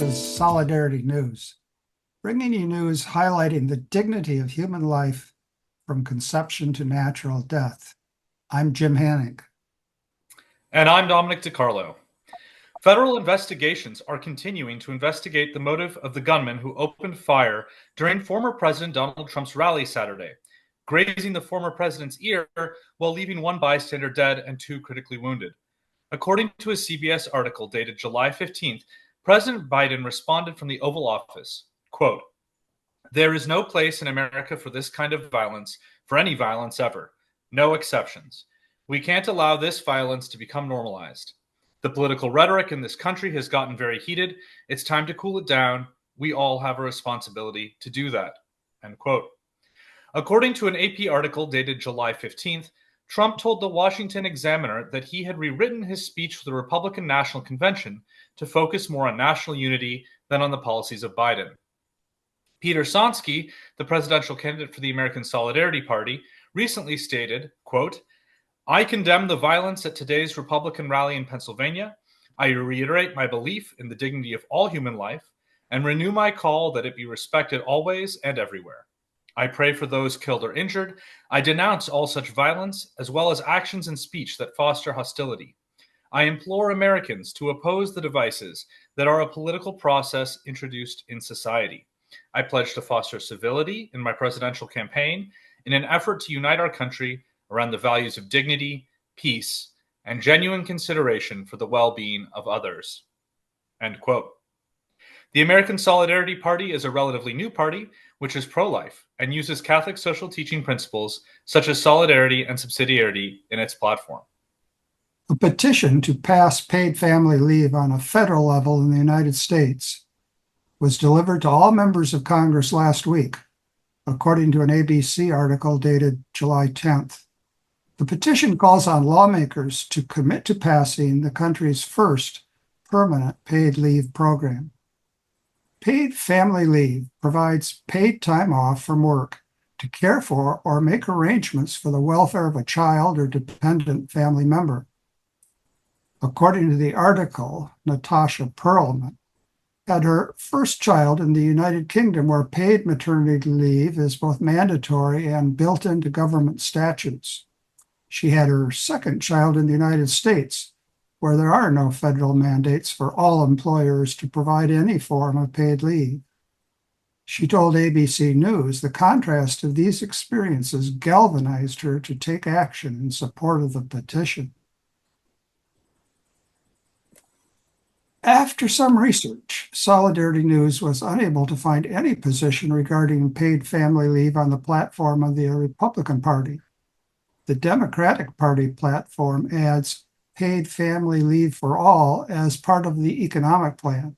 is Solidarity News, bringing you news highlighting the dignity of human life from conception to natural death. I'm Jim Hanink. And I'm Dominic Carlo. Federal investigations are continuing to investigate the motive of the gunman who opened fire during former President Donald Trump's rally Saturday, grazing the former president's ear while leaving one bystander dead and two critically wounded. According to a CBS article dated July 15th, President Biden responded from the Oval Office, quote, "There is no place in America for this kind of violence, for any violence ever. No exceptions. We can't allow this violence to become normalized. The political rhetoric in this country has gotten very heated. It's time to cool it down. We all have a responsibility to do that." End quote. According to an AP article dated July 15th, Trump told the Washington Examiner that he had rewritten his speech for the Republican National Convention to focus more on national unity than on the policies of Biden. Peter Sonski, the presidential candidate for the American Solidarity Party, recently stated, quote, "I condemn the violence at today's Republican rally in Pennsylvania. I reiterate my belief in the dignity of all human life and renew my call that it be respected always and everywhere. I pray for those killed or injured. I denounce all such violence, as well as actions and speech that foster hostility. I implore Americans to oppose the devices that are a political process introduced in society. I pledge to foster civility in my presidential campaign in an effort to unite our country around the values of dignity, peace, and genuine consideration for the well-being of others." End quote. The American Solidarity Party is a relatively new party, which is pro-life and uses Catholic social teaching principles such as solidarity and subsidiarity in its platform. A petition to pass paid family leave on a federal level in the United States was delivered to all members of Congress last week, according to an ABC article dated July 10th. The petition calls on lawmakers to commit to passing the country's first permanent paid leave program. Paid family leave provides paid time off from work to care for or make arrangements for the welfare of a child or dependent family member. According to the article, Natasha Perlman had her first child in the United Kingdom, where paid maternity leave is both mandatory and built into government statutes. She had her second child in the United States, where there are no federal mandates for all employers to provide any form of paid leave. She told ABC News the contrast of these experiences galvanized her to take action in support of the petition. After some research, Solidarity News was unable to find any position regarding paid family leave on the platform of the Republican Party. The Democratic Party platform adds paid family leave for all as part of the economic plan.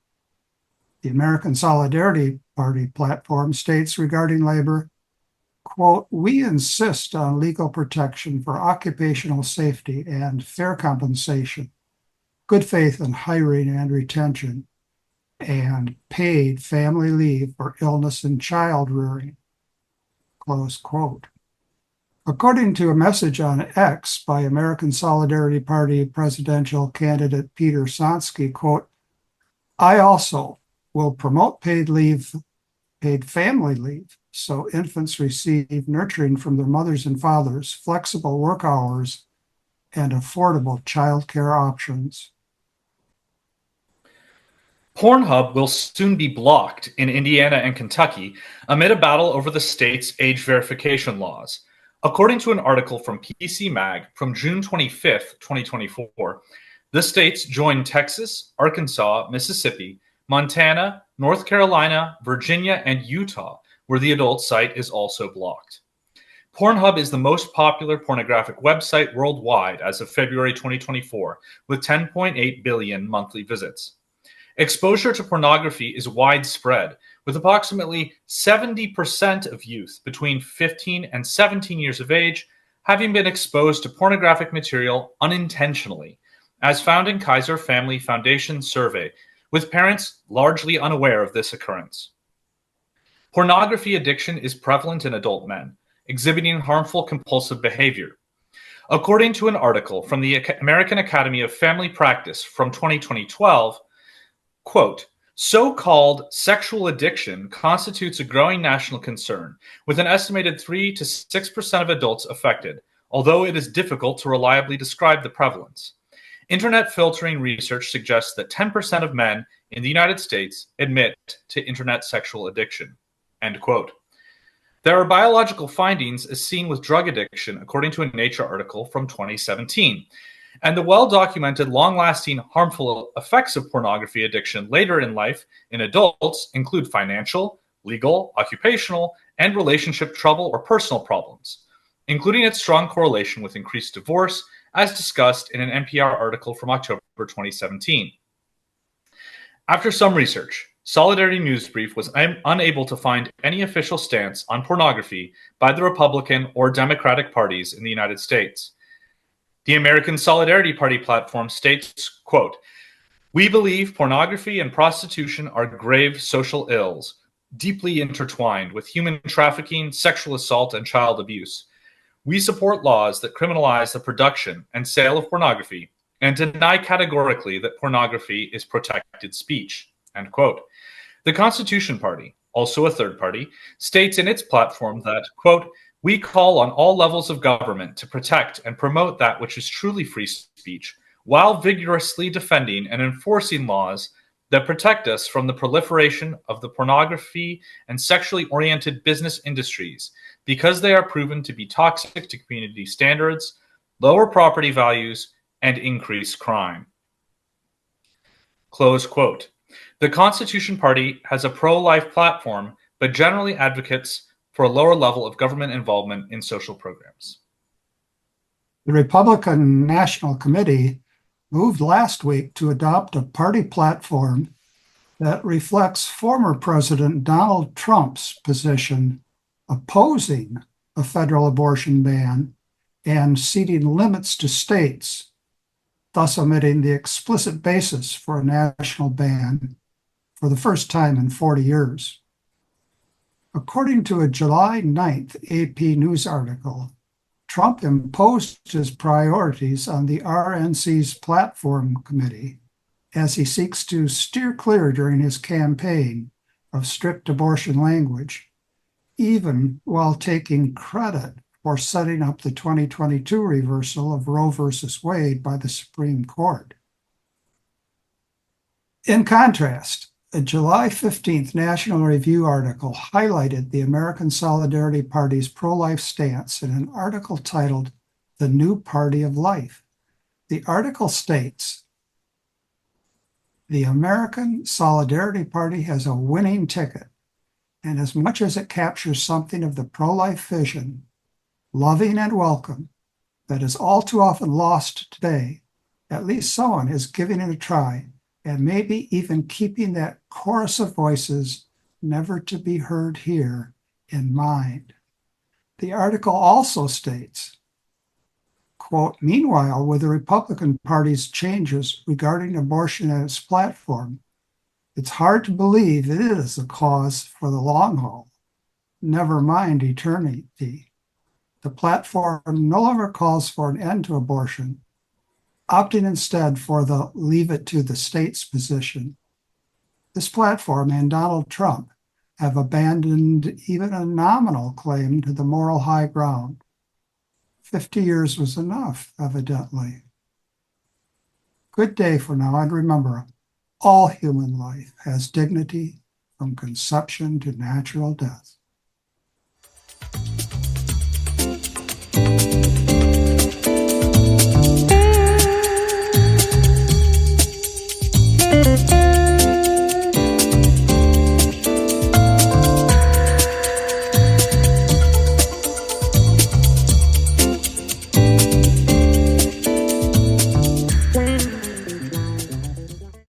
The American Solidarity Party platform states regarding labor, quote, "We insist on legal protection for occupational safety and fair compensation, good faith in hiring and retention, and paid family leave for illness and child rearing," close quote. According to a message on X by American Solidarity Party presidential candidate Peter Sonski, quote, "I also will promote paid family leave, so infants receive nurturing from their mothers and fathers, flexible work hours, and affordable child care options." Pornhub will soon be blocked in Indiana and Kentucky amid a battle over the state's age verification laws. According to an article from PC Mag from June 25th, 2024, the states joined Texas, Arkansas, Mississippi, Montana, North Carolina, Virginia, and Utah, where the adult site is also blocked. Pornhub is the most popular pornographic website worldwide as of February 2024, with 10.8 billion monthly visits. Exposure to pornography is widespread, with approximately 70% of youth between 15 and 17 years of age having been exposed to pornographic material unintentionally, as found in Kaiser Family Foundation's survey, with parents largely unaware of this occurrence. Pornography addiction is prevalent in adult men, exhibiting harmful compulsive behavior. According to an article from the American Academy of Family Practice from 2012, quote, So-called sexual addiction constitutes a growing national concern, with an estimated 3 to 6% of adults affected, although it is difficult to reliably describe the prevalence. Internet filtering research suggests that 10% of men in the United States admit to internet sexual addiction. End quote. There are biological findings as seen with drug addiction, according to a Nature article from 2017. And the well-documented, long-lasting, harmful effects of pornography addiction later in life in adults include financial, legal, occupational, and relationship trouble or personal problems, including its strong correlation with increased divorce, as discussed in an NPR article from October 2017. After some research, Solidarity Newsbrief was unable to find any official stance on pornography by the Republican or Democratic parties in the United States. The American Solidarity Party platform states, quote, "We believe pornography and prostitution are grave social ills, deeply intertwined with human trafficking, sexual assault, and child abuse. We support laws that criminalize the production and sale of pornography and deny categorically that pornography is protected speech." End quote. The Constitution Party, also a third party, states in its platform that, quote, "We call on all levels of government to protect and promote that which is truly free speech, while vigorously defending and enforcing laws that protect us from the proliferation of the pornography and sexually oriented business industries, because they are proven to be toxic to community standards, lower property values, and increase crime." Close quote. The Constitution Party has a pro-life platform, but generally advocates for a lower level of government involvement in social programs. The Republican National Committee moved last week to adopt a party platform that reflects former President Donald Trump's position opposing a federal abortion ban and setting limits to states, thus omitting the explicit basis for a national ban for the first time in 40 years. According to a July 9th AP News article, Trump imposed his priorities on the RNC's platform committee as he seeks to steer clear during his campaign of strict abortion language, even while taking credit for setting up the 2022 reversal of Roe v. Wade by the Supreme Court. In contrast, a July 15th National Review article highlighted the American Solidarity Party's pro-life stance in an article titled "The New Party of Life." The article states, "The American Solidarity Party has a winning ticket, and as much as it captures something of the pro-life vision, loving and welcome, that is all too often lost today, at least someone is giving it a try, and maybe even keeping that chorus of voices never to be heard here in mind." The article also states, quote, "Meanwhile, with the Republican Party's changes regarding abortion and its platform, it's hard to believe it is a cause for the long haul, never mind eternity. The platform no longer calls for an end to abortion, opting instead for the leave it to the states position. This platform and Donald Trump have abandoned even a nominal claim to the moral high ground. 50 years was enough, evidently. Good day for now, and remember, all human life has dignity from conception to natural death."